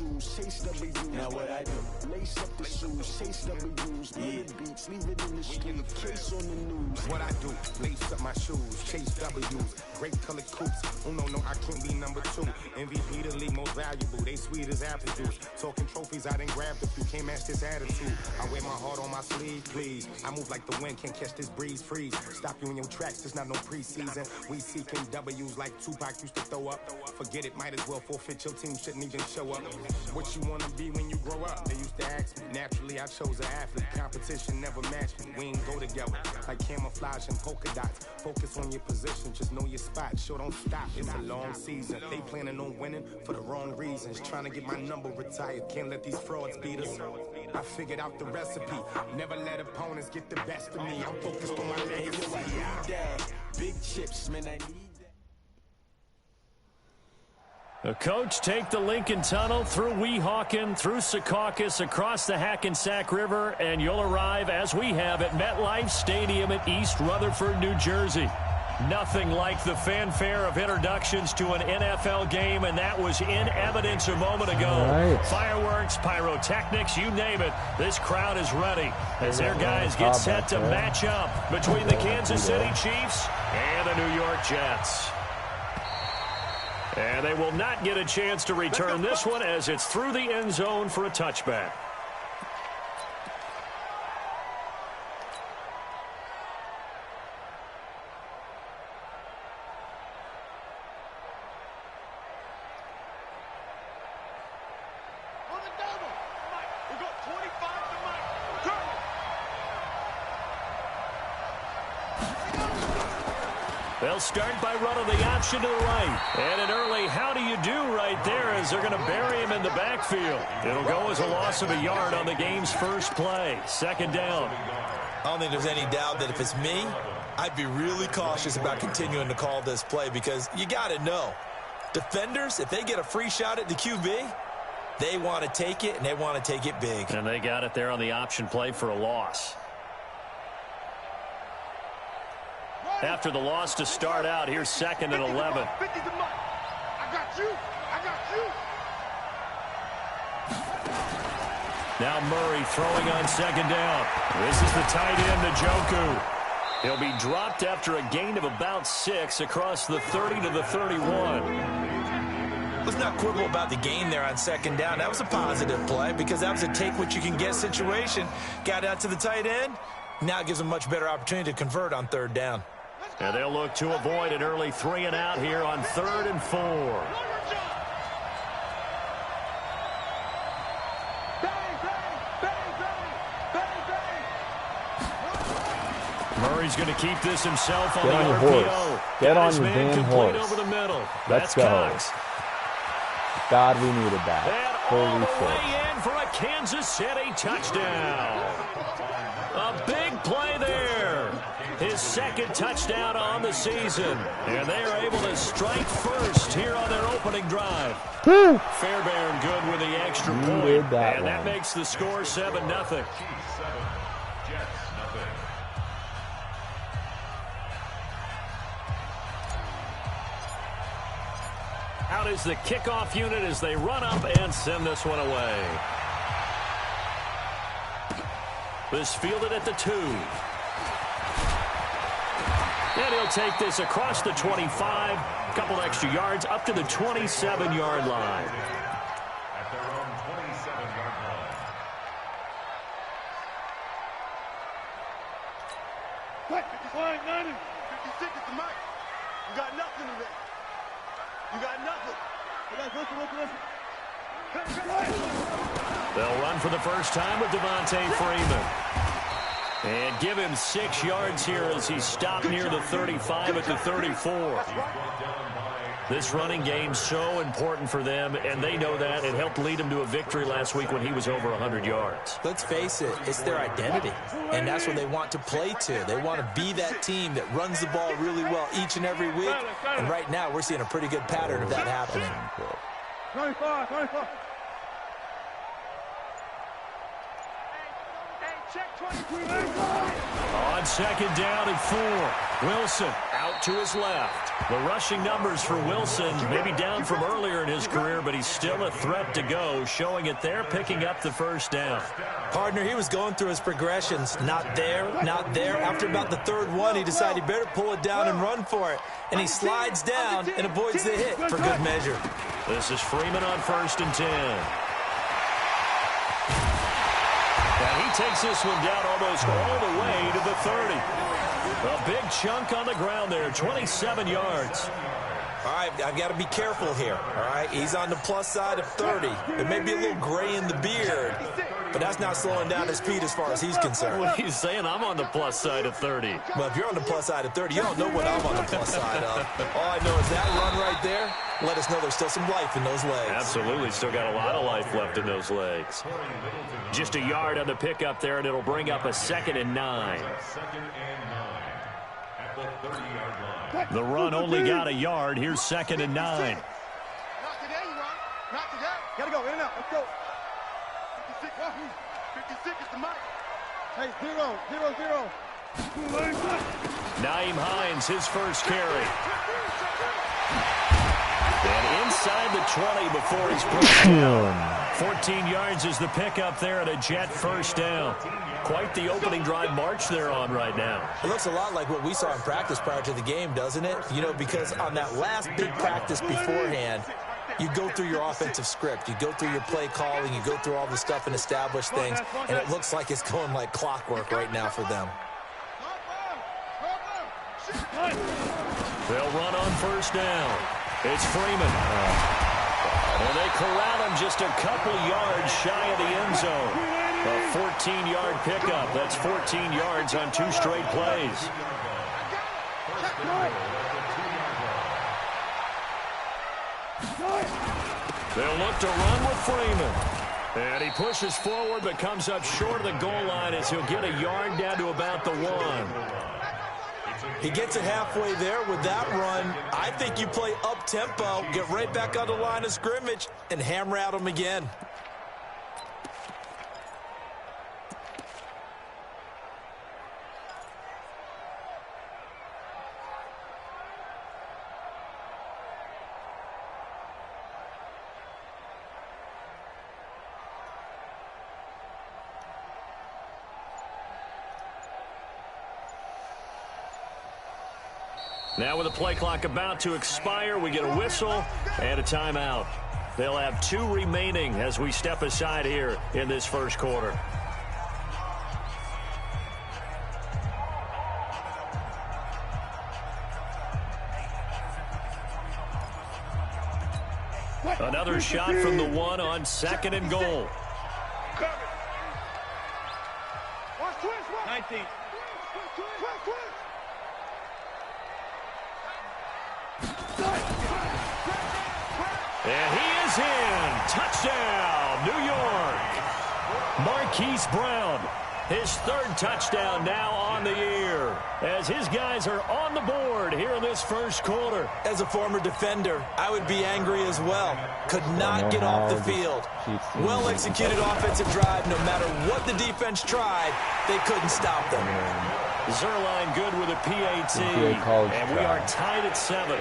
shoes, chase W's. Now what I do? Lace up the shoes, chase W's. Beat beats, leave it in the street, case on the news. What I do? Lace up my shoes, chase W's. Great colored coops. Oh no, I can't be number 2. MVP the league most valuable. They sweet as apple juice. Talking trophies, I done grabbed a few. Can't match this attitude. I wear my heart on my sleeve, please. I move like the wind, can't catch this breeze. Freeze. Stop you in your tracks. It's not no preseason. We seeking W's like Tupac used to throw up. Forget it, might as well forfeit. Your team shouldn't even show up. What you wanna be when you grow up? They used to ask me. Naturally, I chose an athlete. Competition never matched me. We ain't go together like camouflage and polka dots. Focus on your position, just know your spot. Sure, don't stop. It's a long season. They planning on winning for the wrong reasons. Trying to get my number retired. Can't let these frauds beat us. I figured out the recipe. Never let opponents get the best of me. I'm focused on my legacy. I need that. Big chips, man, I need that. The coach take the Lincoln Tunnel through Weehawken, through Secaucus, across the Hackensack River, and you'll arrive, as we have, at MetLife Stadium in East Rutherford, New Jersey. Nothing like the fanfare of introductions to an NFL game, and that was in evidence a moment ago. Right. Fireworks, pyrotechnics, you name it. This crowd is ready as their guys get set to match up between the Kansas City Chiefs and the New York Jets. And they will not get a chance to return this one as it's through the end zone for a touchback. They'll start by running the option to the right. And an early how do you do right there as they're going to bury him in the backfield. It'll go as a loss of a yard on the game's first play. Second down. I don't think there's any doubt that if it's me, I'd be really cautious about continuing to call this play because you got to know. Defenders, if they get a free shot at the QB, they want to take it, and they want to take it big. And they got it there on the option play for a loss. After the loss to start out, here's 2nd and 11. I got you. Now Murray throwing on 2nd down. This is the tight end, Njoku. He'll be dropped after a gain of about 6 across the 30 to the 31. Let's not quibble about the gain there on 2nd down. That was a positive play because that was a take-what-you-can-get situation. Got out to the tight end. Now it gives them a much better opportunity to convert on 3rd down. And they'll look to avoid an early 3 and out here on 3rd and 4. Murray's going to keep this himself on the RPO. Get on your damn horse. Over the middle. Let's go. Cox. God, we needed that. Holy shit. In for a Kansas City touchdown. A big play there. His 2nd touchdown on the season. And they are able to strike first here on their opening drive. Fairbairn good with the extra point. And that makes the score 7-0. Out is the kickoff unit as they run up and send this one away. This fielded at the 2. And he'll take this across the 25. A couple extra yards up to the 27-yard line. At their own 27-yard line. What? 55, 90, 56 is the mic. You got nothing today. You got nothing. Listen. They'll run for the first time with Devontae Freeman. And give him 6 yards here as he's stopped near the 35 at the 34. This running game's so important for them, and they know that. It helped lead them to a victory last week when he was over 100 yards. Let's face it, it's their identity, and that's what they want to play to. They want to be that team that runs the ball really well each and every week, and right now we're seeing a pretty good pattern of that happening. 25. On 2nd down and 4. Wilson out to his left. The rushing numbers for Wilson, maybe down from earlier in his career, but he's still a threat to go, showing it there, picking up the first down. Partner, he was going through his progressions. Not there, not there. After about the third one, he decided he better pull it down and run for it. And he slides down and avoids the hit for good measure. This is Freeman on 1st and 10. And he takes this one down almost all the way to the 30. A big chunk on the ground there, 27 yards. All right, I've got to be careful here, all right? He's on the plus side of 30. There may be a little gray in the beard, but that's not slowing down his speed as far as he's concerned. What are you saying? I'm on the plus side of 30. Well, if you're on the plus side of 30, you don't know what I'm on the plus side of. All I know is that run right there let us know there's still some life in those legs. Absolutely, still got a lot of life left in those legs. Just a yard on the pickup there, and it'll bring up a 2nd and 9. The run only got a yard. Here's 2nd and 9. Not today, you Ron. Not today. Gotta go. In and out. Let's go. 56 is the mic. Hey, 0, 0, 0. Naeem Hines, his first carry. And inside the 20 before he's put down. 14 yards is the pickup there and a Jet first down. Quite the opening drive march they're on right now. It looks a lot like what we saw in practice prior to the game, doesn't it? You know, because on that last big practice beforehand, you go through your offensive script. You go through your play calling. You go through all the stuff and establish things. And it looks like it's going like clockwork right now for them. They'll run on 1st down. It's Freeman. And they corral him just a couple yards shy of the end zone. A 14-yard pickup. That's 14 yards on 2 straight plays. They'll look to run with Freeman. And he pushes forward but comes up short of the goal line as he'll get a yard down to about the 1. He gets it halfway there with that run. I think you play up-tempo, get right back on the line of scrimmage, and hammer at him again. Now with the play clock about to expire, we get a whistle and a timeout. They'll have 2 remaining as we step aside here in this first quarter. Another shot from the 1 on 2nd and goal. 19. And he is in. Touchdown, New York. Marquise Brown, his 3rd touchdown now on the year, as his guys are on the board here in this first quarter. As a former defender, I would be angry as well. Could not get off the field. Well-executed offensive drive. No matter what the defense tried, they couldn't stop them. Zerline good with a PAT, and we are tied at 7.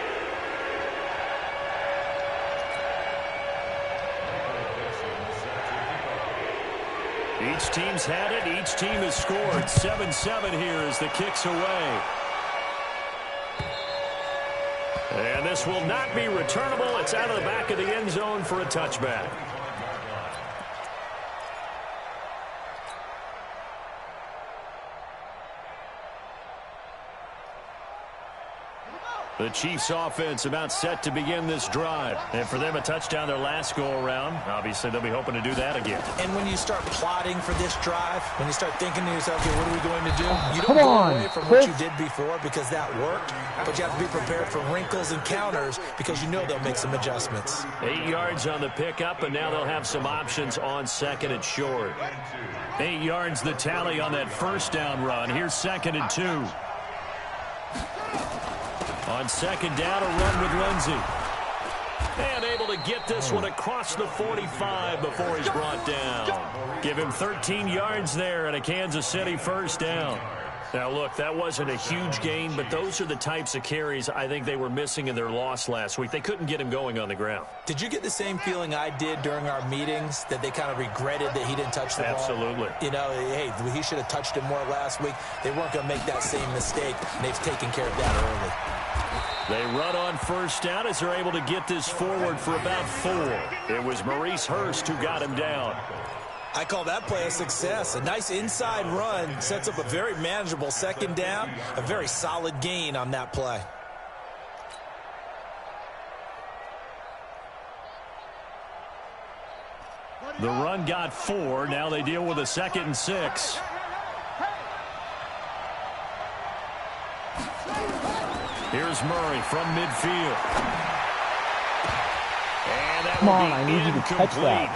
Each team's had it. Each team has scored. 7-7 here as the kick's away. And this will not be returnable. It's out of the back of the end zone for a touchback. The Chiefs offense about set to begin this drive. And for them, a touchdown their last go-around. Obviously, they'll be hoping to do that again. And when you start plotting for this drive, when you start thinking to yourself, okay, what are we going to do? You don't go away from what you did before because that worked, but you have to be prepared for wrinkles and counters because you know they'll make some adjustments. 8 yards on the pickup, and now they'll have some options on 2nd and short. 8 yards the tally on that first down run. Here's 2nd and 2. On 2nd down, a run with Lindsey. And able to get this one across the 45 before he's brought down. Give him 13 yards there and a Kansas City first down. Now, look, that wasn't a huge gain, but those are the types of carries I think they were missing in their loss last week. They couldn't get him going on the ground. Did you get the same feeling I did during our meetings, that they kind of regretted that he didn't touch the ball? Absolutely. You know, hey, he should have touched it more last week. They weren't going to make that same mistake, and they've taken care of that early. They run on first down as they're able to get this forward for about 4. It was Maurice Hurst who got him down. I call that play a success. A nice inside run sets up a very manageable second down, a very solid gain on that play. The run got 4. Now they deal with a 2nd and 6. Here's Murray from midfield. And that will be incomplete.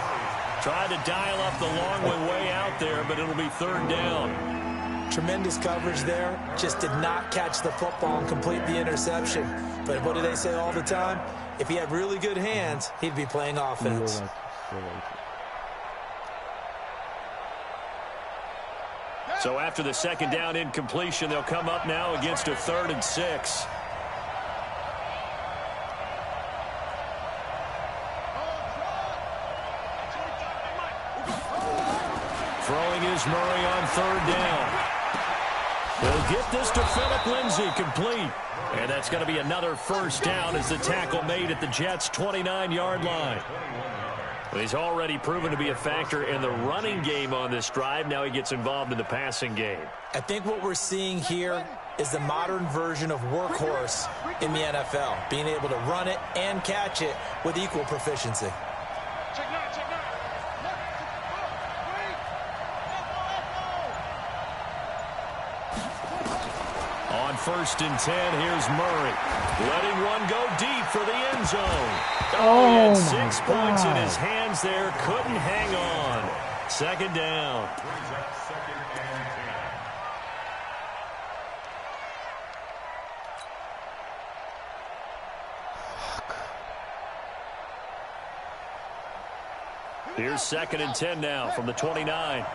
Tried to dial up the long way out there, but it'll be 3rd down. Tremendous coverage there. Just did not catch the football and complete the interception. But what do they say all the time? If he had really good hands, he'd be playing offense. So after the 2nd down incompletion, they'll come up now against a 3rd and 6. Throwing is Murray on 3rd down. They'll get this to Phillip Lindsay, complete. And that's going to be another 1st down as the tackle made at the Jets' 29-yard line. He's already proven to be a factor in the running game on this drive. Now he gets involved in the passing game. I think what we're seeing here is the modern version of workhorse in the NFL, being able to run it and catch it with equal proficiency. On 1st and 10, here's Murray. Letting one go deep for the end zone. Oh, he had 6 points in his hands there. Couldn't hang on. 2nd down. Here's 2nd and 10 now from the 29.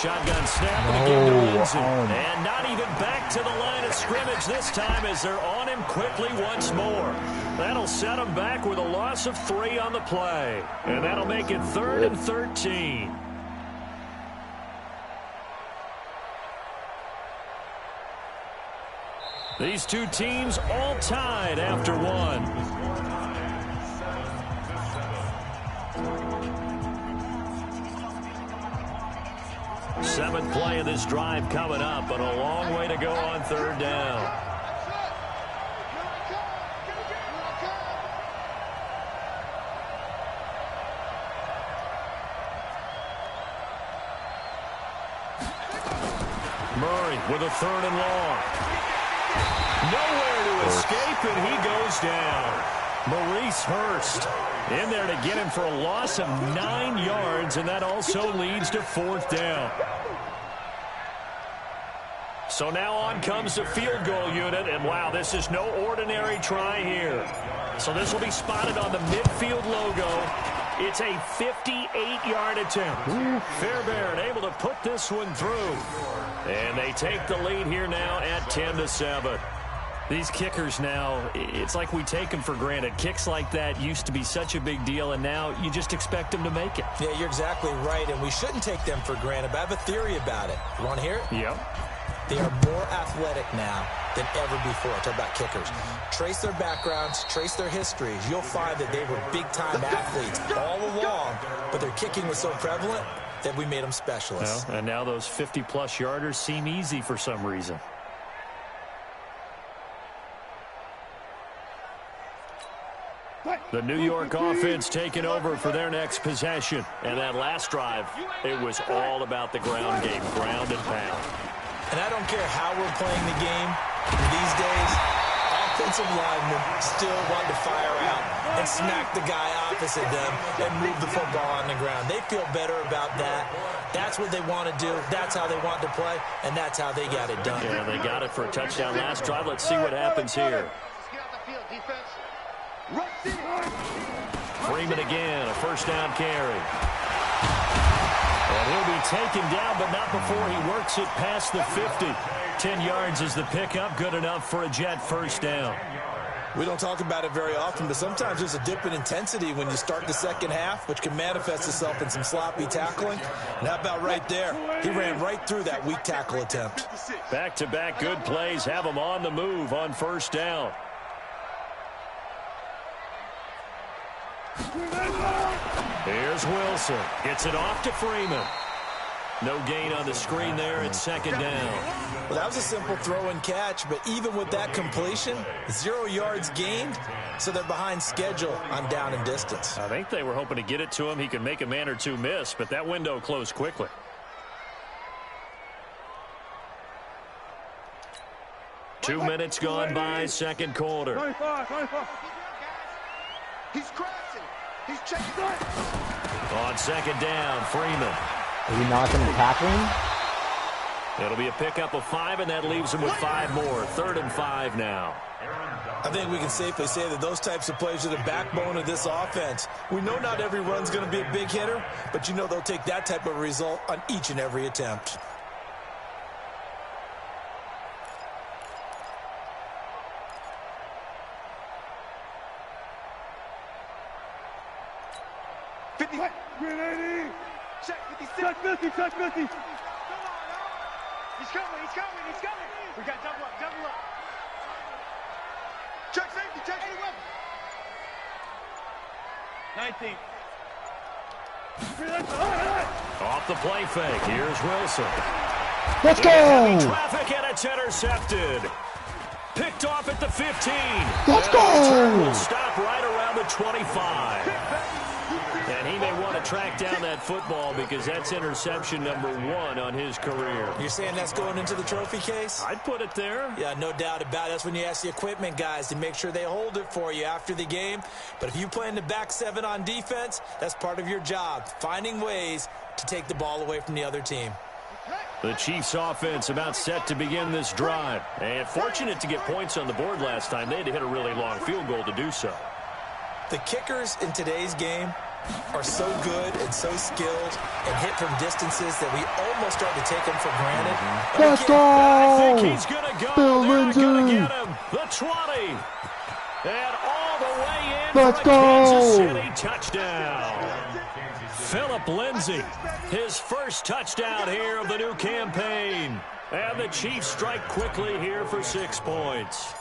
Shotgun snap and again to Lindsay. And not even back to the line of scrimmage this time as they're on him quickly once more. That'll set him back with a loss of 3 on the play. And that'll make it 3rd and 13. These two teams all tied after 1. 7th play of this drive coming up, and a long way to go on 3rd down. Murray with a 3rd and long. Nowhere to escape, and he goes down. Maurice Hurst in there to get him for a loss of 9 yards, and that also leads to 4th down. So now on comes the field goal unit, and wow, this is no ordinary try here. So this will be spotted on the midfield logo. It's a 58-yard attempt. Fairbairn able to put this one through. And they take the lead here now at 10-7. These kickers now, it's like we take them for granted. Kicks like that used to be such a big deal, and now you just expect them to make it. Yeah, you're exactly right, and we shouldn't take them for granted, but I have a theory about it. You want to hear it? Yep. They are more athletic now than ever before. Talk about kickers. Trace their backgrounds, trace their histories. You'll find that they were big-time athletes all along, but their kicking was so prevalent that we made them specialists. Well, and now those 50-plus yarders seem easy for some reason. The New York offense taking over for their next possession. And that last drive, it was all about the ground game, ground and pound. And I don't care how we're playing the game these days, offensive linemen still want to fire out and smack the guy opposite them and move the football on the ground. They feel better about that. That's what they want to do. That's how they want to play, and that's how they got it done. Yeah, they got it for a touchdown last drive. Let's see what happens here. Freeman again, a 1st down carry. And he'll be taken down, but not before he works it past the 50. 10 yards is the pickup, good enough for a Jet first down. We don't talk about it very often, but sometimes there's a dip in intensity when you start the second half, which can manifest itself in some sloppy tackling. And how about right there? He ran right through that weak tackle attempt. Back-to-back good plays have him on the move on first down. Here's Wilson. Gets it off to Freeman. No gain on the screen there. It's second down. Well, that was a simple throw and catch, but even with that completion, 0 yards gained, so they're behind schedule on down and distance. I think they were hoping to get it to him. He could make a man or two miss, but that window closed quickly. Two minutes gone by, second quarter. 25. He's crashing. He's checking. On second down, Freeman. Is he not going to tackle him? It'll be a pickup of 5, and that leaves him with 5 more. 3rd and 5 now. I think we can safely say that those types of plays are the backbone of this offense. We know not every run's going to be a big hitter, but you know they'll take that type of result on each and every attempt. Check 50. He's coming. We got double up. Check safety, check 19. Off the play fake. Here's Wilson. Let's go! Heavy traffic, and it's intercepted. Picked off at the 15. Let's go! Will stop right around the 25. And he may want to track down that football because that's interception number 1 on his career. You're saying that's going into the trophy case? I'd put it there. Yeah, no doubt about it. That's when you ask the equipment guys to make sure they hold it for you after the game. But if you play in the back 7 on defense, that's part of your job, finding ways to take the ball away from the other team. The Chiefs offense about set to begin this drive. And fortunate to get points on the board last time. They had to hit a really long field goal to do so. The kickers in today's game are so good and so skilled and hit from distances that we almost start to take them for granted. Let's go! I think he's going to go. Bill They're Lindsay. going to get him. The 20. And all the way in Let's for a go! Kansas City touchdown. Philip Lindsay, his first touchdown here of the new campaign. And the Chiefs strike quickly here for 6 points.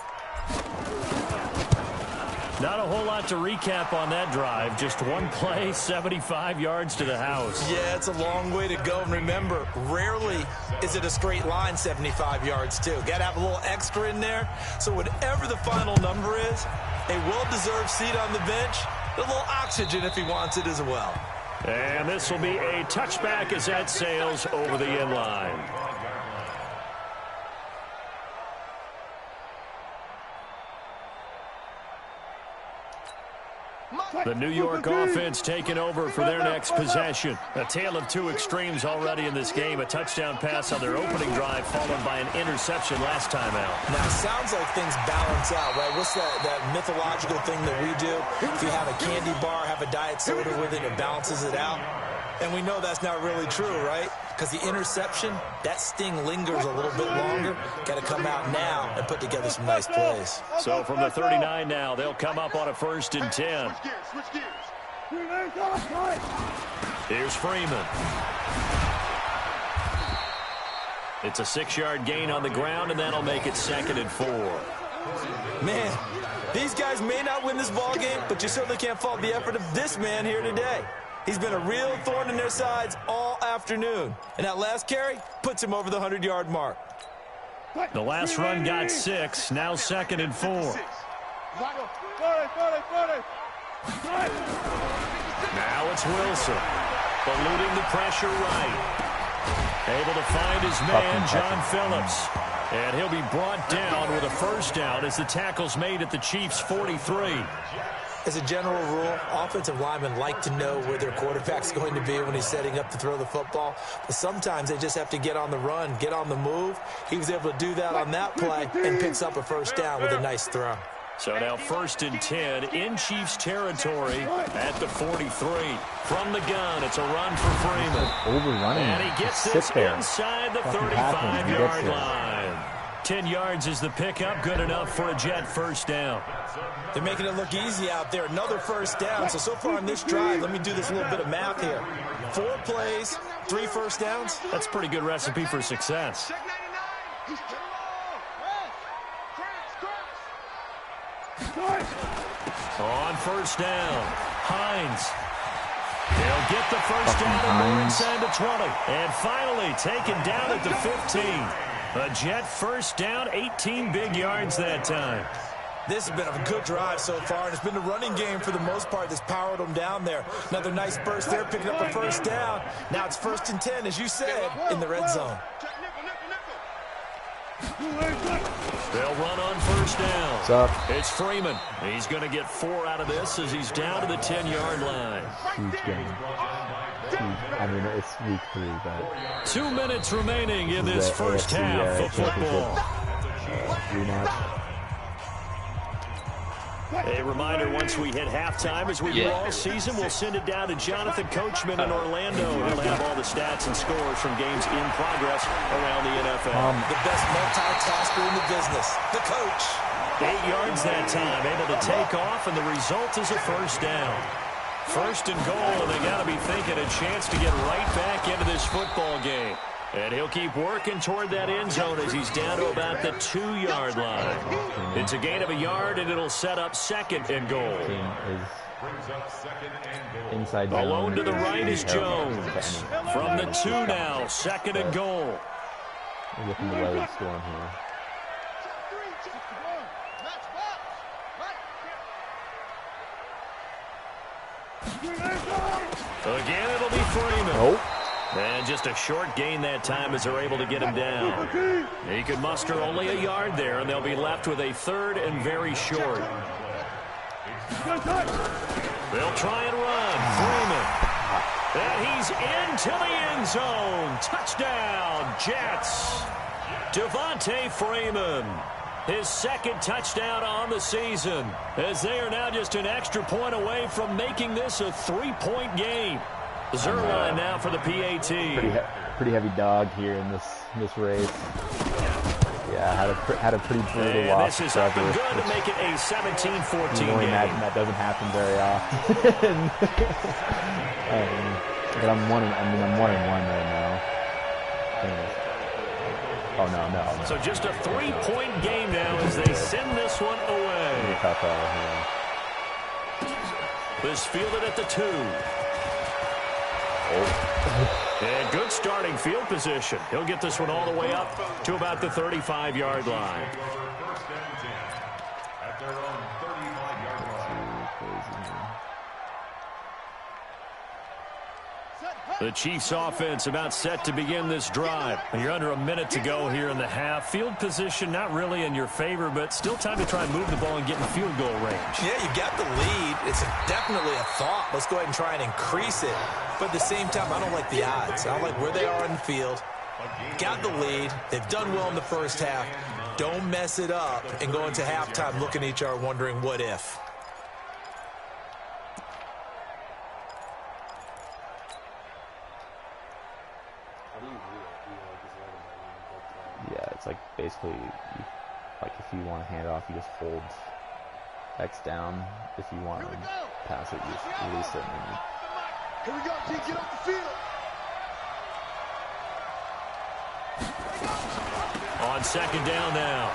Not a whole lot to recap on that drive. Just one play, 75 yards to the house. Yeah, it's a long way to go. And remember, rarely is it a straight line 75 yards, too. Got to have a little extra in there. So whatever the final number is, a well-deserved seat on the bench, a little oxygen if he wants it as well. And this will be a touchback as that sails over the end line. The New York offense taking over for their next possession. A tale of 2 extremes already in this game. A touchdown pass on their opening drive followed by an interception last time out. Now, it sounds like things balance out, right? What's that mythological thing that we do? If you have a candy bar, have a diet soda with it, it balances it out. And we know that's not really true, right? Because the interception, that sting lingers a little bit longer. Got to come out now and put together some nice plays. So from the 39 now, they'll come up on a 1st and 10. Switch gears. Here's Freeman. It's a 6-yard gain on the ground, and that'll make it 2nd and 4. Man, these guys may not win this ball game, but you certainly can't fault the effort of this man here today. He's been a real thorn in their sides all afternoon. And that last carry puts him over the 100-yard mark. The last run got 6, now 2nd and 4. Now it's Wilson, eluding the pressure right. Able to find his man, John Phillips. And he'll be brought down with a 1st down as the tackle's made at the Chiefs' 43. As a general rule, offensive linemen like to know where their quarterback's going to be when he's setting up to throw the football. But sometimes they just have to get on the run, get on the move. He was able to do that on that play and picks up a 1st down with a nice throw. So now 1st and 10 in Chiefs territory at the 43. From the gun, it's a run for Freeman. Overrunning. And he gets this inside the 35-yard line. 10 yards is the pickup, good enough for a Jet first down. They're making it look easy out there. Another first down. So far on this drive, let me do this little bit of math here. 4 plays, 3 first downs. That's a pretty good recipe for success. On first down, Hines. They'll get the first down and more inside the 20. And finally taken down at the 15. A Jet first down, 18 big yards that time. This has been a good drive so far, and it's been the running game for the most part that's powered them down there. Another nice burst there, picking up a first down. Now it's 1st and 10, as you said, in the red zone. They'll run on first down. What's up? It's Freeman. He's going to get 4 out of this as he's down to the 10-yard line. Huge game. I mean, it's week 3, but 2 minutes remaining in this first half of football. Rematch. A reminder, once we hit halftime, as we do all season, we'll send it down to Jonathan Coachman in Orlando. He'll have all the stats and scores from games in progress around the NFL. The best multitasker in the business, the coach. 8 yards that time, able to take off, and the result is a first down. 1st and goal, and they got to be thinking a chance to get right back into this football game. And he'll keep working toward that end zone as he's down to about the 2-yard line. It's a gain of a yard, and it'll set up 2nd and goal. Inside down. Alone to the right is Jones. From the 2 now, 2nd and goal. We're looking to weather the storm here. Again, it'll be Freeman. Nope. And just a short gain that time as they're able to get him down. He could muster only a yard there, and they'll be left with a 3rd and very short. They'll try and run. Freeman. And he's into the end zone. Touchdown, Jets. Devontae Freeman. His 2nd touchdown on the season, as they are now just an extra point away from making this a 3-point game. Zerline now for the PAT. Pretty heavy dog here in this race. Yeah, had a pretty brutal loss. This is up and good to make it a 17-14 game. Imagine that doesn't happen very often. But I'm 1-1 right now. Oh no. So just a 3-point game now as they send this one away. This fielded at the 2. And good starting field position. He'll get this one all the way up to about the 35-yard line. At their own 35-yard line. The Chiefs offense about set to begin this drive. You're under a minute to go here in the half. Field position not really in your favor, but still time to try and move the ball and get in field goal range. Yeah, you got the lead. It's definitely a thought. Let's go ahead and try and increase it. But at the same time, I don't like the odds. I don't like where they are in the field. Got the lead. They've done well in the first half. Don't mess it up and go into halftime looking at each other wondering what if. Yeah, it's like basically, like if you want to hand it off, you just hold X down. If you want to pass it, you just release it. And then Here we go, team, get off the field. On 2nd down now,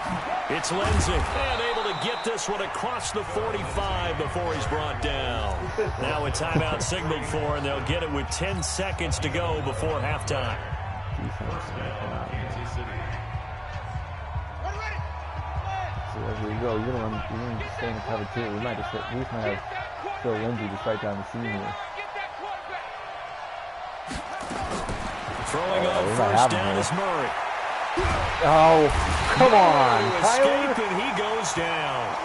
it's Lindsey. And able to get this one across the 45 before he's brought down. Now a timeout signaled for, and they'll get it with 10 seconds to go before halftime. So wherever we go, you're gonna stay in the cover too. We might have Phil Lindsey just right down the seam here. Throwing on first down is Murray. Oh, come on, Escape, and he goes down.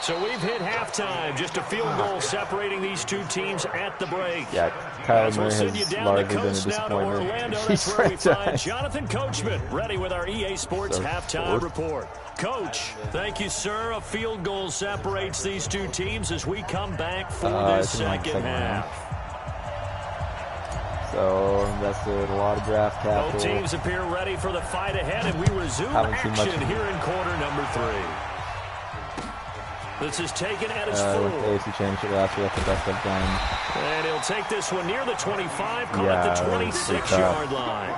So we've hit halftime. Just a field goal separating these two teams at the break. Yeah, Kyler Murray We'll send you has down the largely been a coast now to disappointment. Orlando. That's where we find Jonathan Coachman, ready with our EA Sports halftime report. Coach, thank you, sir. A field goal separates these two teams as we come back for this second half. So, invested a lot of draft capital. Both teams appear ready for the fight ahead, and we resume action here in quarter number 3. This is taken at his full. With the AFC Championship last year, that's the best I've done. And he'll take this one near the 25, call it the 26-yard line.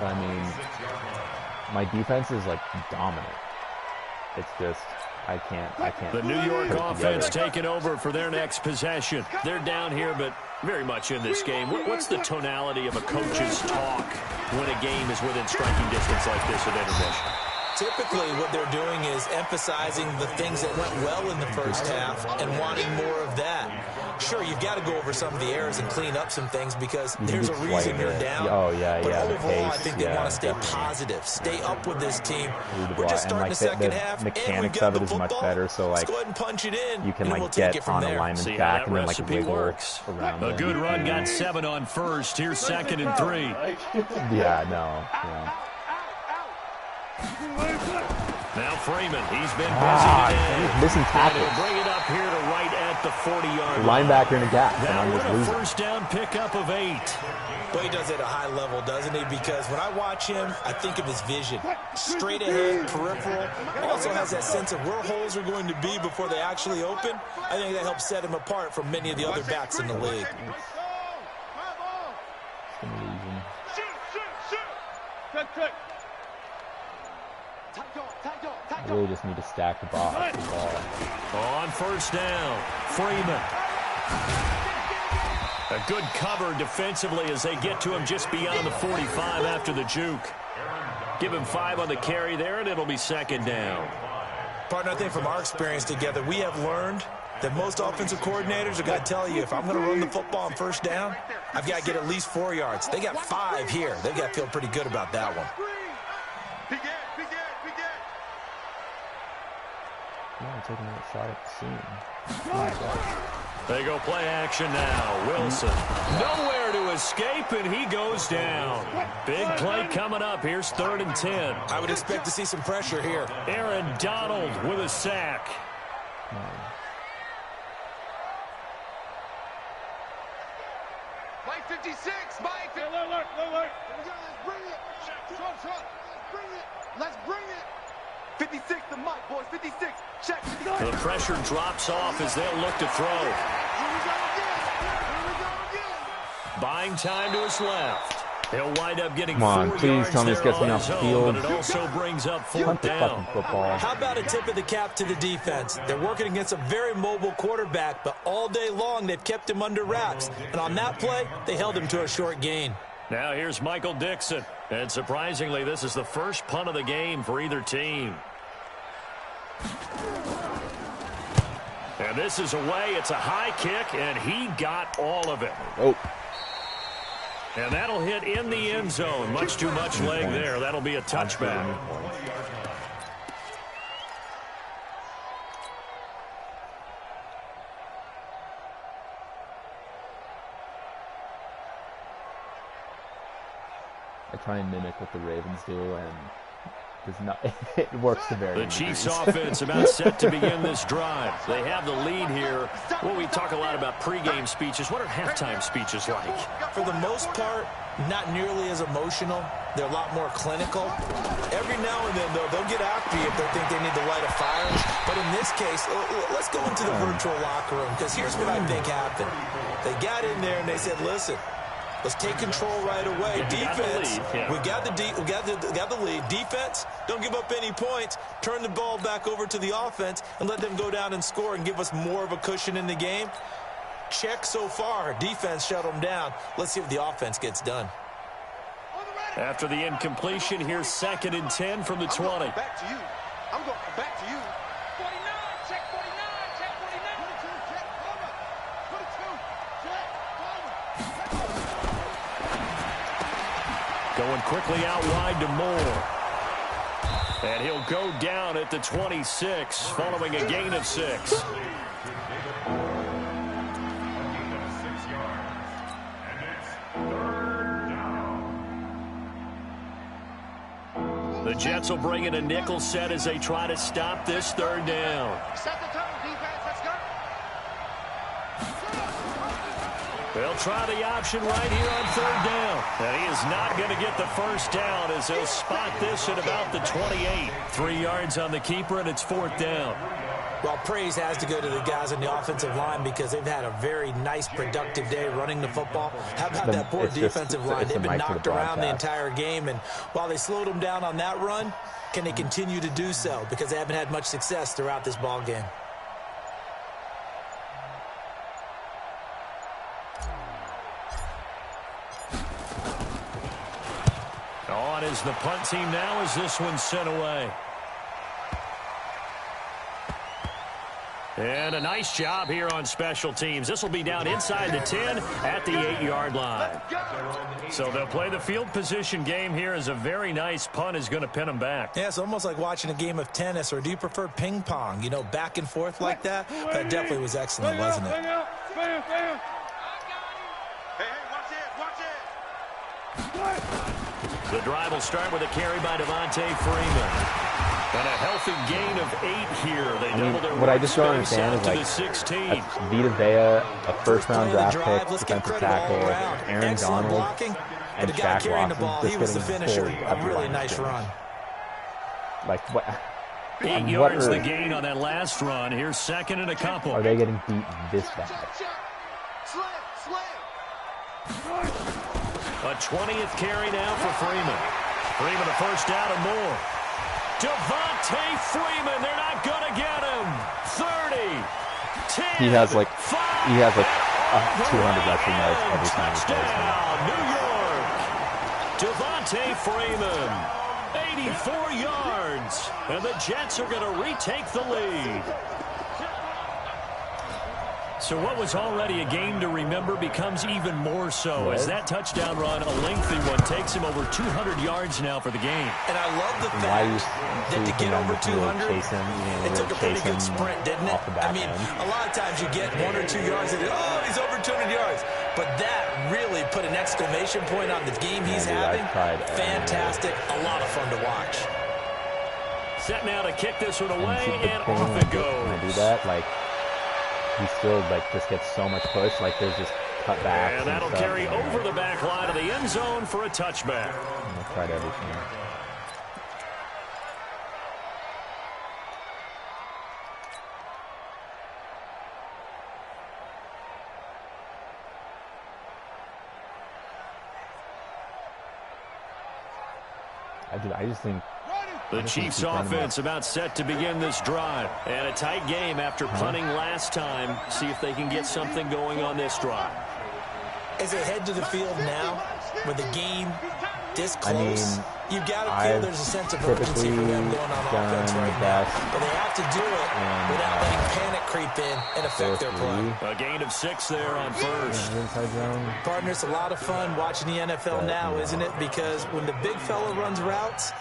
I mean, my defense is, like, dominant. It's just, I can't. The New York offense taking over for their next possession. They're down here, but very much in this game. What's the tonality of a coach's talk when a game is within striking distance like this at intermission? Typically, what they're doing is emphasizing the things that went well in the first half and wanting more of that. Sure, you've got to go over some of the errors and clean up some things because there's a reason you're down. Oh, yeah, but yeah. overall, I think they want to stay positive, stay up with this team. We're just starting the second half, and we've got the football. Much better, so, like, let's go ahead and punch it in, you can, and like, get on a lineman's back and then, like, wiggle around. A good run got 7 on first. Here's 2nd and 3. Yeah, no. Yeah. Now Freeman, he's been busy today. He's missing tackles. And he'll bring it up here to right at the 40-yard line. Linebacker in a gap. Now with a first down pickup of 8. But he does it at a high level, doesn't he? Because when I watch him, I think of his vision. Straight ahead, peripheral. Also has that sense of where holes are going to be before they actually open. I think that helps set him apart from many of the other backs in the league. I really just need to stack the ball. On first down, Freeman. A good cover defensively as they get to him just beyond the 45 after the juke. Give him 5 on the carry there, and it'll be 2nd down. Partner, I think from our experience together, we have learned that most offensive coordinators are going to tell you, if I'm going to run the football on first down, I've got to get at least 4 yards. They got 5 here. They've got to feel pretty good about that one. Yeah, taking that shot at the seam. They go play action now. Wilson nowhere to escape, and he goes down. Big play coming up. Here's 3rd and 10. I would expect to see some pressure here. Aaron Donald with a sack. Mike 56, Mike. Alert. Let's bring it. Short. Bring it. Let's bring it. 56 to Mike, boys. 56. Check. 56. The pressure drops off as they'll look to throw. Here we go again. Buying time to his left. He'll wind up getting 4 yards please tell me this gets me off the field. But it also brings up 4th down. How about a tip of the cap to the defense? They're working against a very mobile quarterback, but all day long they've kept him under wraps. And on that play, they held him to a short gain. Now here's Michael Dixon. And surprisingly, this is the first punt of the game for either team. And this is away. It's a high kick, and he got all of it. Oh. And that'll hit in the end zone. Much too much leg there. That'll be a touchback. I try and mimic what the Ravens do, and it works to very The Chiefs offense about set to begin this drive. They have the lead here. Well, we talk a lot about pregame speeches. What are halftime speeches like? For the most part, not nearly as emotional. They're a lot more clinical. Every now and then, though, they'll get after you if they think they need to light a fire. But in this case, let's go into the virtual locker room, because here's what I think happened. They got in there and they said, listen, let's take control right away. Defense, we got the lead. Defense, don't give up any points. Turn the ball back over to the offense and let them go down and score and give us more of a cushion in the game. Check so far. Defense shut them down. Let's see if the offense gets done. After the incompletion, here's 2nd and 10 from the 20. Back to you. I'm going back to you. 49, check 49, check 49. 22, check cover. 22, check cover. Going quickly out wide to Moore. And he'll go down at the 26 following a gain of 6. The Jets will bring in a nickel set as they try to stop this third down. Set the tone, defense. Let's go. They'll try the option right here on third down. And he is not going to get the first down as they'll spot this at about the 28. 3 yards on the keeper, and it's 4th down. Well, praise has to go to the guys on the offensive line because they've had a very nice, productive day running the football. How about that poor defensive line? They've been knocked around the entire game, and while they slowed them down on that run, can they continue to do so? Because they haven't had much success throughout this ball game. On is the punt team now as this one's sent away. And a nice job here on special teams. This will be down inside the 10 at the 8-yard line. So they'll play the field position game here as a very nice punt is going to pin them back. Yeah, it's almost like watching a game of tennis, or do you prefer ping pong? You know, back and forth like that? That definitely was excellent, wasn't it? Hey, watch it. The drive will start with a carry by Devontae Freeman. And a healthy gain of 8 here. They double their what I just don't understand is, like, Vita Vea, a first-round draft pick, defensive tackle, Aaron Donald, and Shaq Lawson He was the finisher. A really nice run. Like, what? 8 yards the gain on that last run. Here's second and a couple. Are they getting beat this bad? A 20th carry now for Freeman. Freeman a first down and more. Devontae Freeman, they're not going to get him. 30, 10, He has like 5, 200 rushing yards every time he plays. New York. Devontae Freeman, 84 yards. And the Jets are going to retake the lead. So what was already a game to remember becomes even more so as that touchdown run, a lengthy one, takes him over 200 yards now for the game. And I love the fact that to get over 200, it took a pretty good sprint, didn't it? I mean, a lot of times you get 1 or 2 yards and, oh, he's over 200 yards. But that really put an exclamation point on the game he's having. Fantastic. A lot of fun to watch. Set now to kick this one away, and off it goes. When I do that, like, he still, like, just gets so much push. Like, there's just cutbacks. And that'll carry over the back line of the end zone for a touchback. I tried everything. I just think the Chiefs offense about set to begin this drive. And a tight game after punting last time. See if they can get something going on this drive. As they head to the field now, with the game this close, you've got to feel there's a sense of urgency for them going on offense right now. But they have to do it without letting panic creep in and affect their play. A gain of 6 there on first. Partner, it's a lot of fun watching the NFL now, isn't it? Because when the big fella runs routes,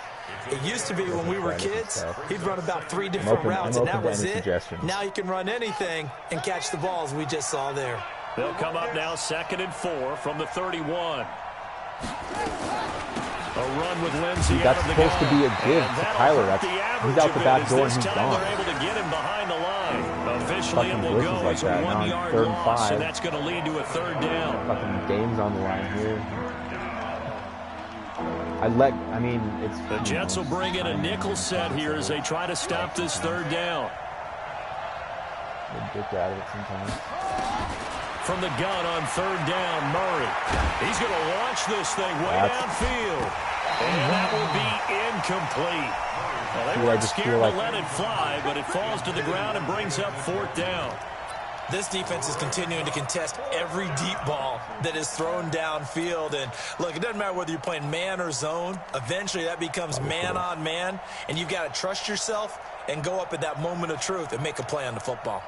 it used to be when we were kids, he'd run about 3 different routes, and that was it. Now you can run anything and catch the balls we just saw there. They'll come up now 2nd and 4 from the 31. A run with Lindsey. That's supposed to be a give to Tyler. He's out the back door and he's gone. They're able to get him behind the line. Officially, it will go as a 1-yard loss, and that's going to lead to a 3rd down. Fucking game's on the line here. It's the Jets will bring in a nickel set here as they try to stop this 3rd down. They get out of it sometimes. From the gun on 3rd down, Murray. He's going to launch this thing way downfield. And that will be incomplete. Well, they weren't scared to let it fly, but it falls to the ground and brings up 4th down. This defense is continuing to contest every deep ball that is thrown downfield. And, look, it doesn't matter whether you're playing man or zone. Eventually, that becomes man on man. And you've got to trust yourself and go up at that moment of truth and make a play on the football.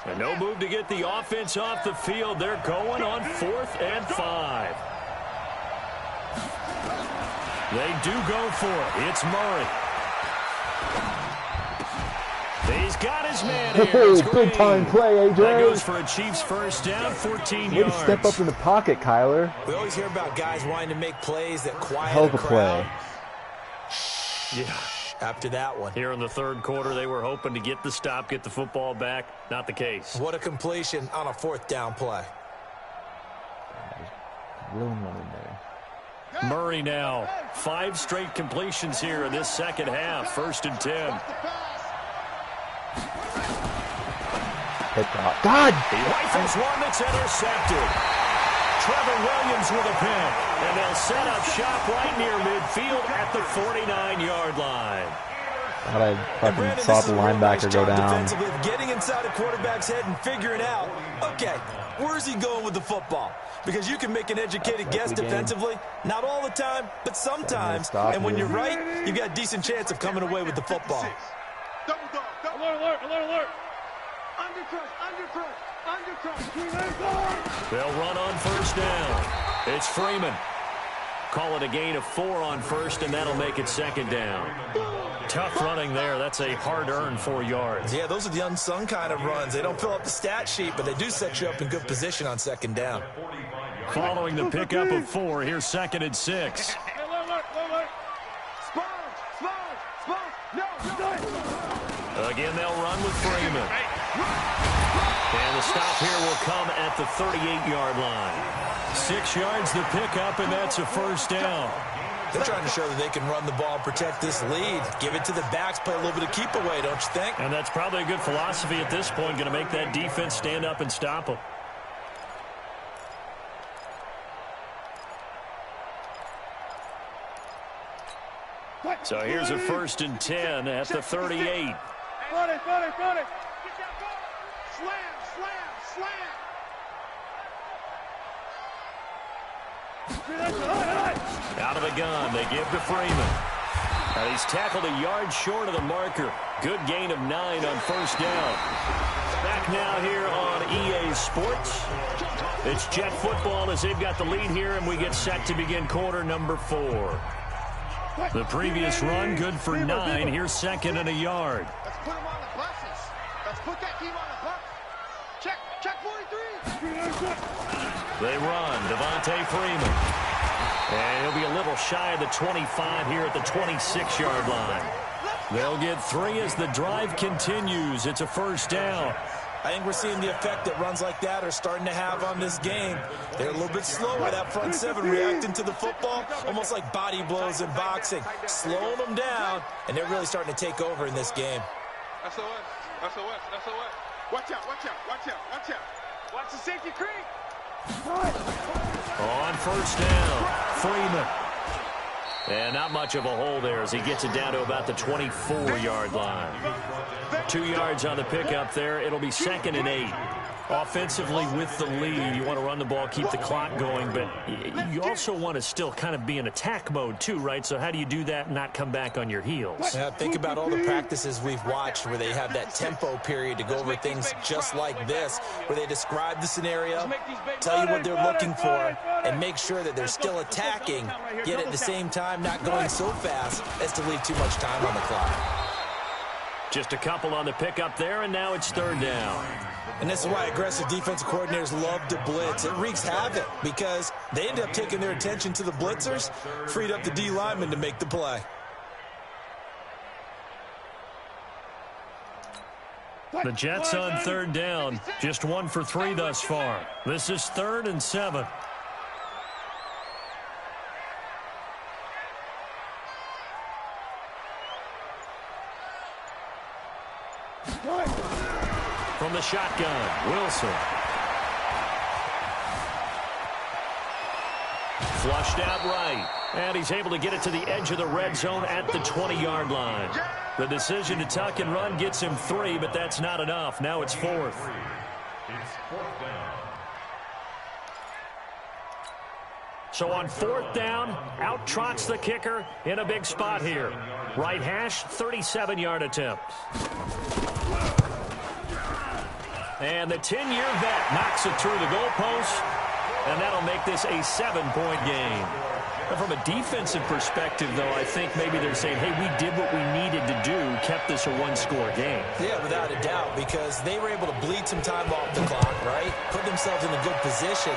And no move to get the offense off the field. They're going on 4th and 5. They do go for it. It's Murray. He's got his man here. Big time play, AJ. That goes for a Chiefs first down, 14 yards. Way to step up in the pocket, Kyler. We always hear about guys wanting to make plays that quiet Hell of a a crowd. play. Yeah, after that one. Here in the third quarter, they were hoping to get the stop, get the football back. Not the case. What a completion on a 4th down play. Room running there. Murray now. 5 straight completions here in this second half. 1st and 10. God! He rifles one that's intercepted. Trevor Williams with a pick. And they'll set up shop right near midfield at the 49-yard line. God, I fucking saw the linebacker go down. Getting inside a quarterback's head and figuring out, okay, where's he going with the football? Because you can make an educated guess defensively. Not all the time, but sometimes. And when you're right, you've got a decent chance of coming away with the football. Double dog. Alert, alert, alert, alert. Undercrush, undercrush, undercrush. They'll run on 1st down. It's Freeman. Call it a gain of 4 on 1st, and that'll make it 2nd down. Tough running there. That's a hard-earned 4 yards. Yeah, those are the unsung kind of runs. They don't fill up the stat sheet, but they do set you up in good position on 2nd down. Following the pickup of 4, here's 2nd and 6. Again, they'll run with Freeman. And the stop here will come at the 38-yard line. 6 yards the pickup, and that's a 1st down. They're trying to show that they can run the ball and protect this lead. Give it to the backs, play a little bit of keep away, don't you think? And that's probably a good philosophy at this point, going to make that defense stand up and stop them. So here's a 1st and 10 at the 38. Got it. Slam, slam, slam. Out of the gun, they give to Freeman. And he's tackled a yard short of the marker. Good gain of 9 on 1st down. Back now here on EA Sports. It's Jet football as they've got the lead here, and we get set to begin quarter number 4. The previous run, good for 9. Here's 2nd and a yard. Let's put him on the buses. Let's put that team on the bus. Check 43. They run. Devontae Freeman. And he'll be a little shy of the 25 here at the 26-yard line. They'll get 3 as the drive continues. It's a 1st down. I think we're seeing the effect that runs like that are starting to have on this game. They're a little bit slower, that front 7 reacting to the football, almost like body blows in boxing, slowing them down, and they're really starting to take over in this game. SOS. Watch out. Watch the safety creep. On 1st down, Freeman. And not much of a hole there as he gets it down to about the 24-yard line. 2 yards on the pickup there. It'll be 2nd and 8. Offensively with the lead, you want to run the ball, keep the clock going, but you also want to still kind of be in attack mode too, right? So how do you do that and not come back on your heels? Yeah, think about all the practices we've watched where they have that tempo period to go over things just like this, where they describe the scenario, tell you what they're looking for, and make sure that they're still attacking, yet at the same time not going so fast as to leave too much time on the clock. Just a couple on the pickup there, and now it's 3rd down. And this is why aggressive defensive coordinators love to blitz. It wreaks havoc because they end up taking their attention to the blitzers, freed up the D lineman to make the play. The Jets on 3rd down, just 1 for 3 thus far. This is 3rd and 7. From the shotgun, Wilson. Flushed out right. And he's able to get it to the edge of the red zone at the 20-yard line. The decision to tuck and run gets him 3, but that's not enough. Now it's 4th. So on 4th down, out trots the kicker in a big spot here. Right hash, 37-yard attempt. And the 10-year vet knocks it through the goalpost, and that'll make this a 7-point game. And from a defensive perspective, though, I think maybe they're saying, hey, we did what we needed to do, kept this a one-score game. Yeah, without a doubt, because they were able to bleed some time off the clock, right? Put themselves in a good position,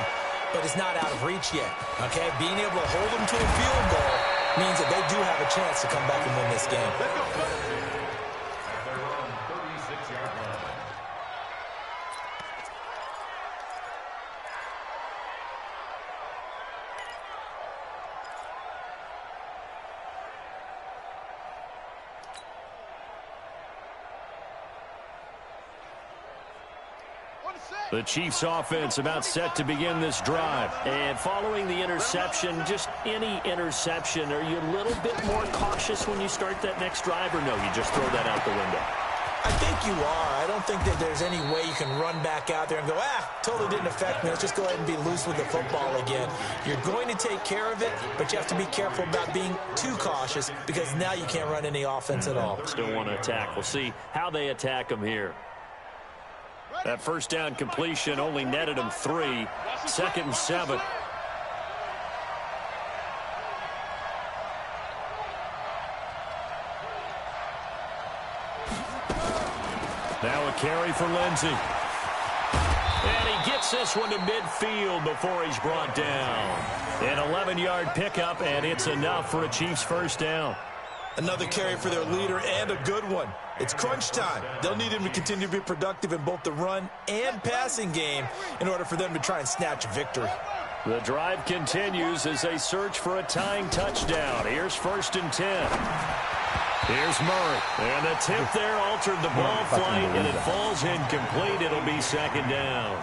but it's not out of reach yet, okay? Being able to hold them to a field goal means that they do have a chance to come back and win this game. At their own 36-yard line. The Chiefs offense about set to begin this drive. And following the interception, just any interception, are you a little bit more cautious when you start that next drive, or no, you just throw that out the window? I think you are. I don't think that there's any way you can run back out there and go, totally didn't affect me. Let's just go ahead and be loose with the football again. You're going to take care of it, but you have to be careful about being too cautious because now you can't run any offense at all. Still want to attack. We'll see how they attack them here. That first down completion only netted him 3. 2nd and 7. Now a carry for Lindsey. And he gets this one to midfield before he's brought down. An 11-yard pickup, and it's enough for a Chiefs first down. Another carry for their leader, and a good one. It's crunch time. They'll need him to continue to be productive in both the run and passing game in order for them to try and snatch a victory. The drive continues as they search for a tying touchdown. Here's 1st and 10. Here's Murray. And the tip there altered the ball flight, and it falls incomplete. It'll be 2nd down.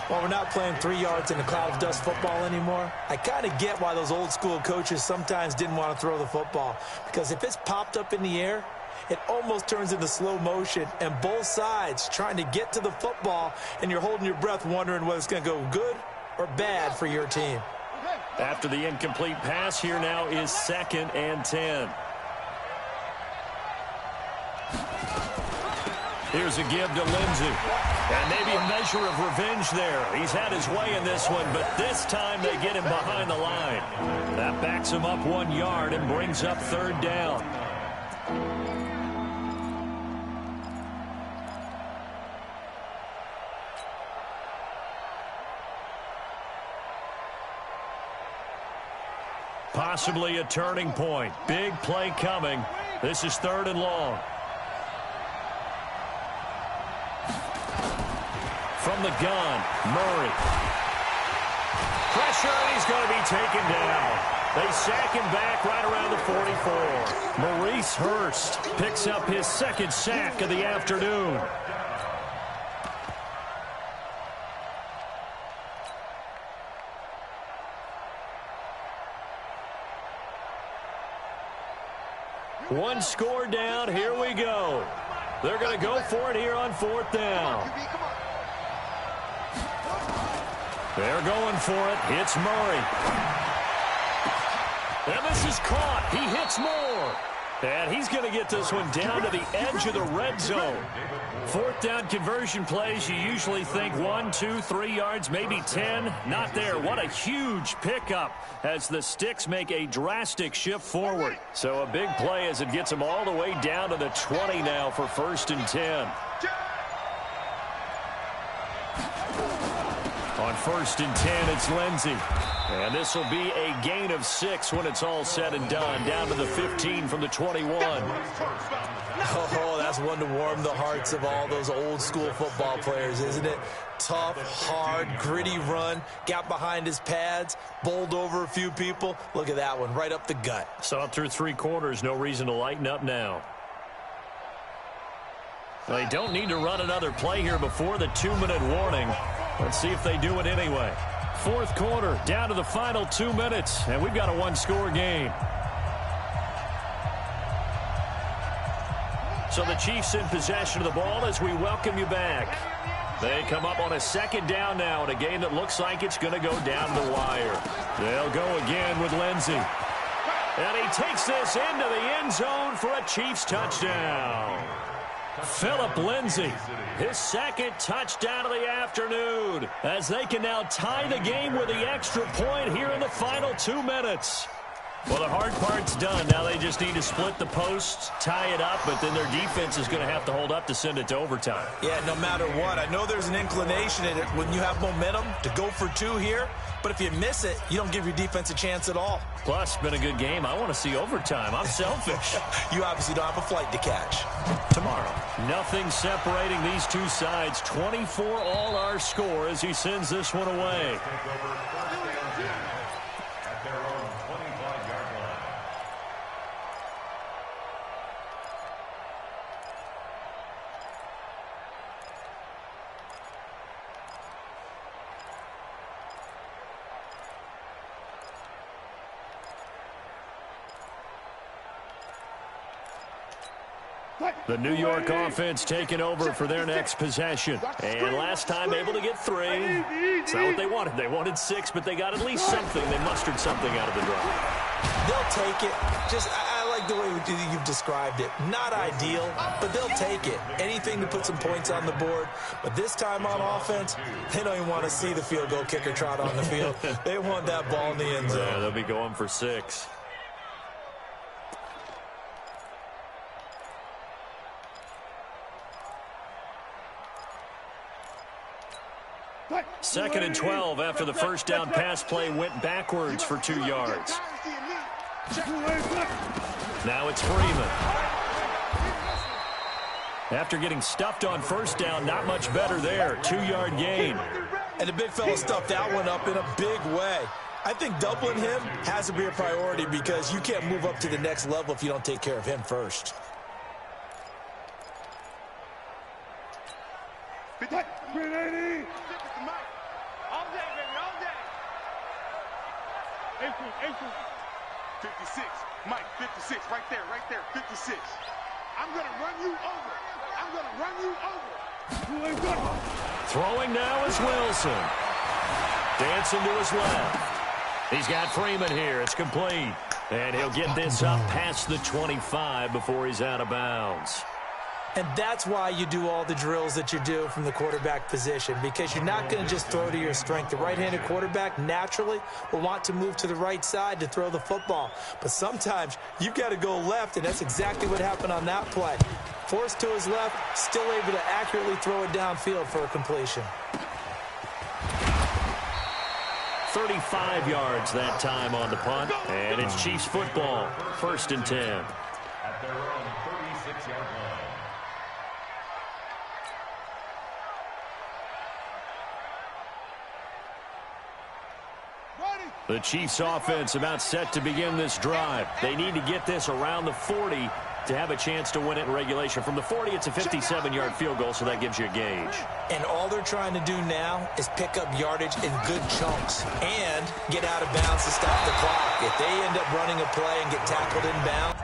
While we're not playing 3 yards in a cloud of dust football anymore, I kind of get why those old school coaches sometimes didn't want to throw the football. Because if it's popped up in the air, it almost turns into slow motion, and both sides trying to get to the football, and you're holding your breath wondering whether it's going to go good or bad for your team. After the incomplete pass, here now is 2nd and 10. Here's a give to Lindsey. And maybe a measure of revenge there. He's had his way in this one, but this time they get him behind the line. That backs him up 1 yard and brings up 3rd down. Possibly a turning point. Big play coming. This is 3rd and long. From the gun, Murray. Pressure, and he's going to be taken down. They sack him back right around the 44. Maurice Hurst picks up his 2nd sack of the afternoon. One score down. Here we go. They're going to go for it here on 4th down. They're going for it. It's Murray. And this is caught. He hits more. And he's going to get this one down to the edge of the red zone. 4th down conversion plays, you usually think 1, 2, 3 yards, maybe 10. Not there. What a huge pickup as the sticks make a drastic shift forward. So a big play as it gets them all the way down to the 20 now for 1st and 10. On 1st and 10, it's Lindsey. And this will be a gain of 6 when it's all said and done. Down to the 15 from the 21. Oh, that's one to warm the hearts of all those old school football players, isn't it? Tough, hard, gritty run. Got behind his pads, bowled over a few people. Look at that one, right up the gut. Saw it through 3 quarters. No reason to lighten up now. They don't need to run another play here before the 2-minute warning. Let's see if they do it anyway. 4th quarter, down to the final 2 minutes, and we've got a 1-score game. So the Chiefs in possession of the ball as we welcome you back. They come up on a 2nd down now in a game that looks like it's going to go down the wire. They'll go again with Lindsey. And he takes this into the end zone for a Chiefs touchdown. Philip Lindsay, his second touchdown of the afternoon, as they can now tie the game with the extra point here in the final 2 minutes. Well, the hard part's done. Now they just need to split the posts, tie it up, but then their defense is going to have to hold up to send it to overtime. Yeah, no matter what. I know there's an inclination in it when you have momentum to go for 2 here, but if you miss it, you don't give your defense a chance at all. Plus, it's been a good game. I want to see overtime. I'm selfish. You obviously don't have a flight to catch. Tomorrow, nothing separating these two sides. 24 all our score as he sends this one away. At their own 25-yard line. The New York offense taking over for their next possession. And last time able to get 3. It's not what they wanted. They wanted 6, but they got at least something. They mustered something out of the drive. They'll take it. I like the way you've described it. Not ideal, but they'll take it. Anything to put some points on the board. But this time on offense, they don't even want to see the field goal kicker trot on the field. They want that ball in the end zone. Yeah, they'll be going for 6. Second and 12 after the first down pass play went backwards for 2 yards. Now it's Freeman. After getting stuffed on first down, not much better there. 2-yard gain. And the big fella stuffed that one up in a big way. I think doubling him has to be a priority because you can't move up to the next level if you don't take care of him first. All day, baby, all day. 56, Mike, 56, right there, 56. I'm going to run you over. I'm going to run you over. Throwing now is Wilson. Dancing to his left. He's got Freeman here. It's complete. And he'll get this up past the 25 before he's out of bounds. And that's why you do all the drills that you do from the quarterback position, because you're not going to just throw to your strength. The right-handed quarterback naturally will want to move to the right side to throw the football. But sometimes you've got to go left, and that's exactly what happened on that play. Forced to his left, still able to accurately throw it downfield for a completion. 35 yards that time on the punt, and it's Chiefs football, 1st and 10. At their own 36-yard line. The Chiefs offense about set to begin this drive. They need to get this around the 40 to have a chance to win it in regulation. From the 40, it's a 57-yard field goal, so that gives you a gauge. And all they're trying to do now is pick up yardage in good chunks and get out of bounds to stop the clock. If they end up running a play and get tackled inbound,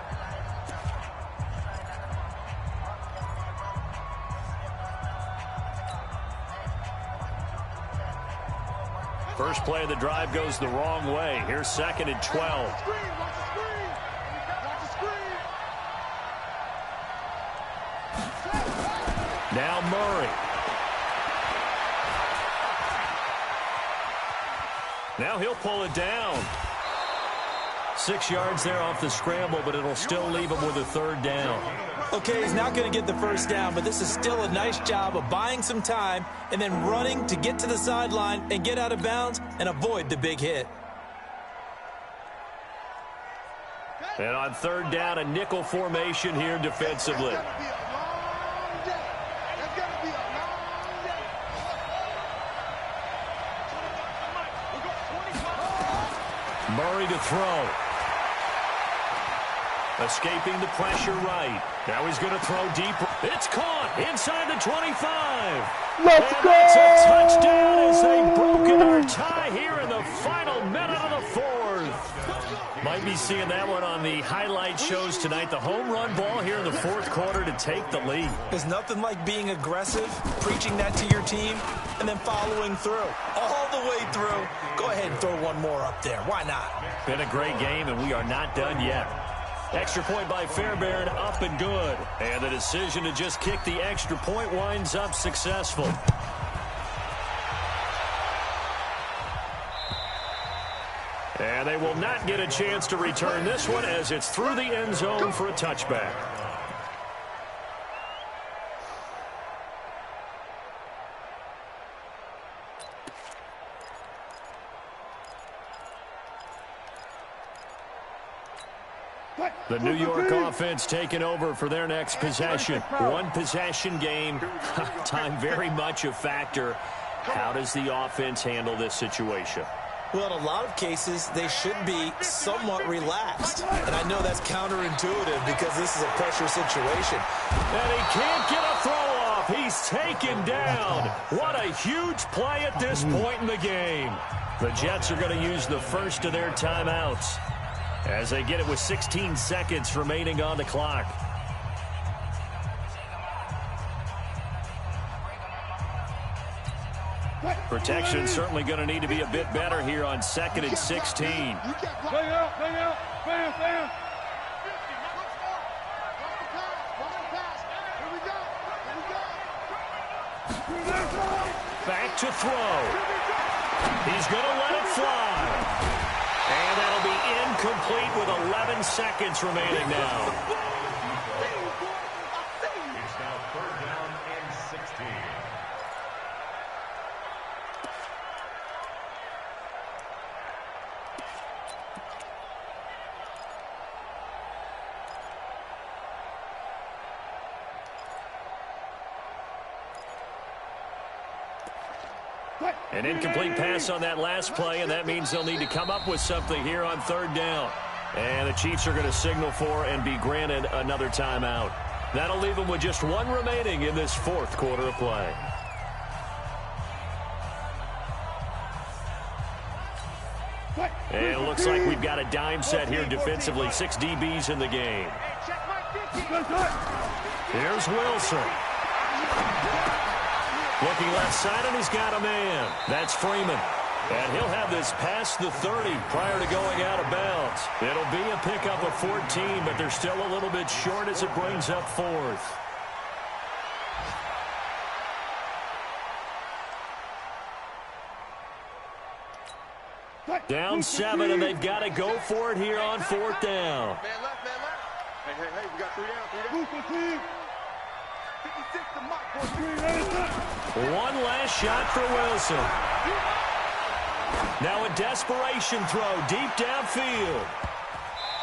first play of the drive goes the wrong way. Here's 2nd and 12. Now Murray. Now he'll pull it down. 6 yards there off the scramble, but it'll still leave him with a 3rd down. okay, he's not going to get the first down, but this is still a nice job of buying some time and then running to get to the sideline and get out of bounds and avoid the big hit. And on 3rd down, a nickel formation here defensively. Murray to throw. Escaping the pressure right. Now he's going to throw deep. It's caught inside the 25. Let's go! That's a touchdown as they've broken our tie here in the final minute of the 4th. Might be seeing that one on the highlight shows tonight. The home run ball here in the 4th quarter to take the lead. There's nothing like being aggressive, preaching that to your team, and then following through. All the way through. Go ahead and throw one more up there. Why not? Been a great game, and we are not done yet. Extra point by Fairbairn, up and good. And the decision to just kick the extra point winds up successful. And they will not get a chance to return this one as it's through the end zone for a touchback. The New York offense taking over for their next possession. One possession game. Time very much a factor. How does the offense handle this situation? Well, in a lot of cases, they should be somewhat relaxed. And I know that's counterintuitive because this is a pressure situation. And he can't get a throw off. He's taken down. What a huge play at this point in the game. The Jets are going to use the first of their timeouts as they get it with 16 seconds remaining on the clock. Protection certainly going to need to be a bit better here on 2nd and 16. Bang out, bang out, bam, bam. Back to throw. He's going to let it fly. And that'll be incomplete with 11 seconds remaining now. It's now 3rd down and 16. An incomplete pass on that last play, and that means they'll need to come up with something here on 3rd down. And the Chiefs are going to signal for and be granted another timeout. That'll leave them with just one remaining in this 4th quarter of play. And it looks like we've got a dime set here defensively. 6 DBs in the game. Here's Wilson. Looking left side, and he's got a man. That's Freeman. And he'll have this past the 30 prior to going out of bounds. It'll be a pickup of 14, but they're still a little bit short as it brings up 4th. Down 7, and they've got to go for it here on 4th down. Man left, man left. Hey, we got 3 down. 56 to Mike. One last shot for Wilson. Now a desperation throw deep downfield.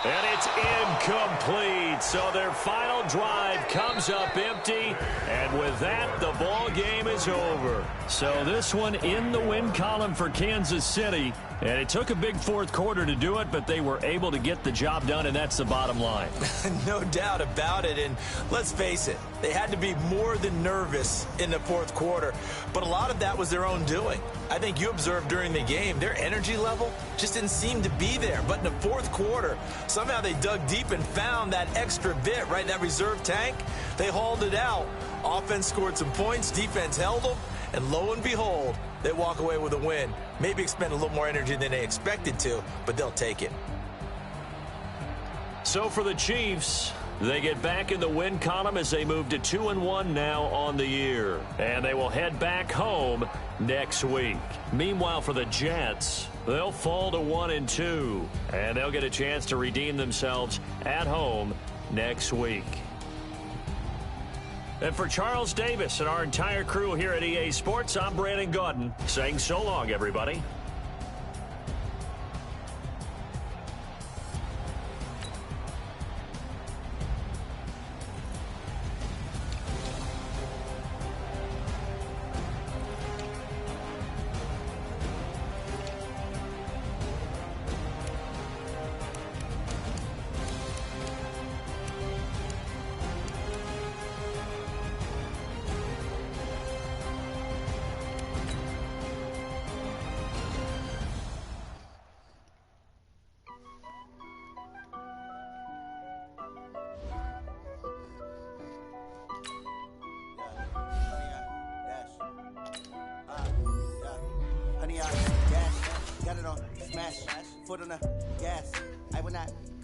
And it's incomplete. So their final drive comes up empty. And with that, the ball game is over. So this one in the win column for Kansas City. And it took a big 4th quarter to do it, but they were able to get the job done, and that's the bottom line. No doubt about it. And let's face it, they had to be more than nervous in the 4th quarter. But a lot of that was their own doing. I think you observed during the game, their energy level just didn't seem to be there. But in the 4th quarter, somehow they dug deep and found that extra bit right in that reserve tank. They hauled it out. Offense scored some points. Defense held them. And lo and behold, they walk away with a win. Maybe expend a little more energy than they expected to, but they'll take it. So for the Chiefs, they get back in the win column as they move to 2-1 now on the year. And they will head back home next week. Meanwhile, for the Jets, they'll fall to 1-2. And they'll get a chance to redeem themselves at home next week. And for Charles Davis and our entire crew here at EA Sports, I'm Brandon Gaudin saying so long, everybody.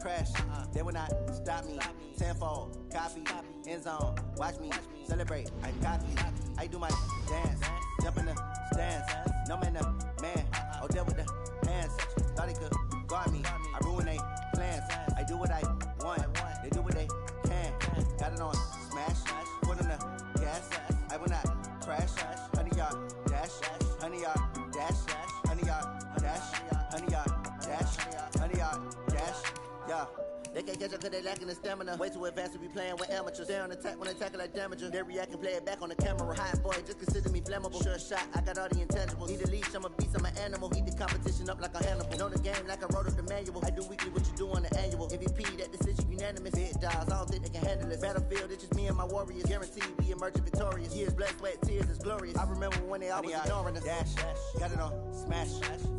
crash, they will not stop me. Tenfold, copy, end zone, watch me celebrate. I'm cocky, I do my dance, jump in the stands. No man, man, oh there with the hands. Thought he could guard me, I ruin they plans. I do what I want, they do what they can. Got it on smash, put on the gas. I will not crash. 100-yard dash, 100-yard dash, 100-yard dash, 100-yard dash, 100-yard dash. Yeah. They can't catch up cause they lacking the stamina. Way too advanced to be playing with amateurs. Stay on attack when they tackle like damager. They react and play it back on the camera. Hot boy, just consider me flammable. Sure shot, I got all the intangibles. Need a leash, I'm a beast, I'm an animal. Eat the competition up like a Hannibal. Know the game like I wrote up the manual. I do weekly what you do on the annual. MVP, that decision unanimous. Big dials, I don't think they can handle it. Battlefield, it's just me and my warriors. Guaranteed we emerging victorious. Years, blood, sweat, tears, it's glorious. I remember when they always ignoring us. Dash, got it on smash,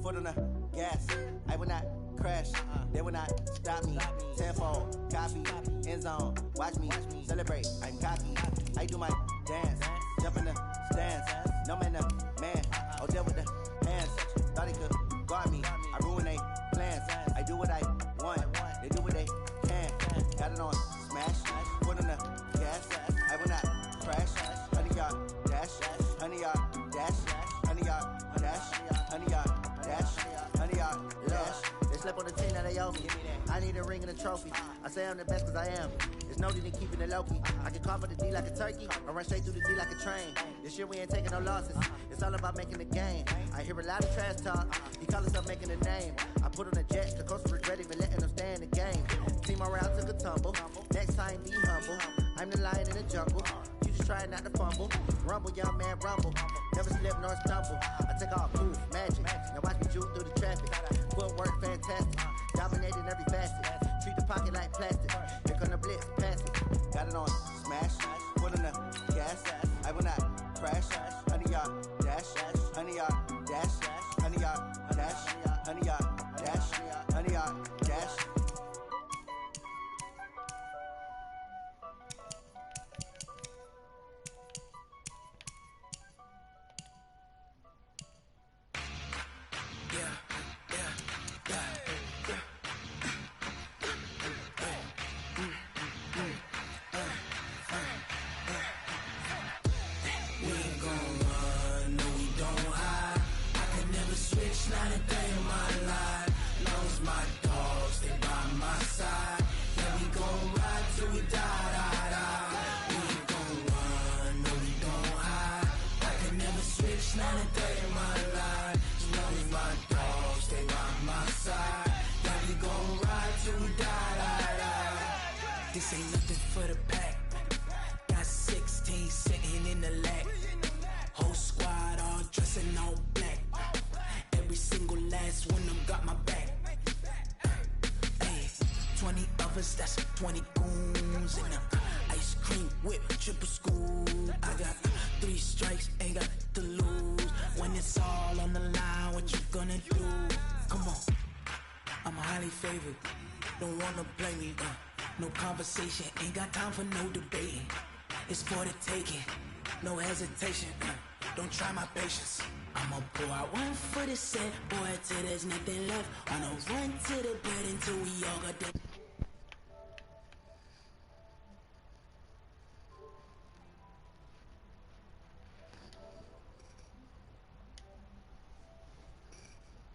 foot on the gas. I will not crash, they will not stop me. Tenfold, copy, end zone, watch me celebrate. I'm cocky, I do my dance, jump in the stands. No man, man, oh there with the hands. Thought he could guard me, I ruin they plans. I do what I want, they do what they can. Got it on smash, put on the gas. I will not crash. 100-yard dash, 100-yard dash, 100-yard dash, 100-yard dash, 100-yard dash. They slept on the team that they owe me. I need a ring and a trophy. I say I'm the best cause I am. It's no need in keeping it low-key. I can carve up the D like a turkey, or run straight through the D like a train. This year we ain't taking no losses. It's all about making the game. I hear a lot of trash talk. He call himself making a name. I put on the Jets, the coach regret even letting them stay in the game. Team around took a tumble. Next time be humble. I'm the lion in the jungle. You just try not to fumble. Rumble, young man, rumble. Never slip nor stumble. I take all proof, magic. Now watch me juke through the traffic. Footwork fantastic. Dominating every facet. Treat the pocket like plastic. Here come the blitz, pass it. Got it on smash. Put on the gas. I will not crash. 100-yard dash. 100-yard dash. 100-yard dash. 100-yard dash. 100-yard dash. Not a day in my life. Long as my dogs stay by my side. Yeah, we gon' ride till we die, die, die. We ain't gon' run, no we don't hide. I can never switch, not a day in my life. As long as my dogs stay by my side. Yeah, we gon' ride till we die, die, die. This ain't nothing for the pack. Got 16 sitting in the lap. Whole squad all dressing all black. Every single last one of them got my back. Hey, 20 of us, that's 20 goons. And ice cream whip, triple scoop. I got 3 strikes, ain't got to lose. When it's all on the line, what you gonna do? Come on, I'm highly favored. Don't wanna play me, no conversation, ain't got time for no debating. It's for the taking, no hesitation. Don't try my patience. I'ma pour out one for the set, boy, till there's nothing left. On a run to the bed until we all got the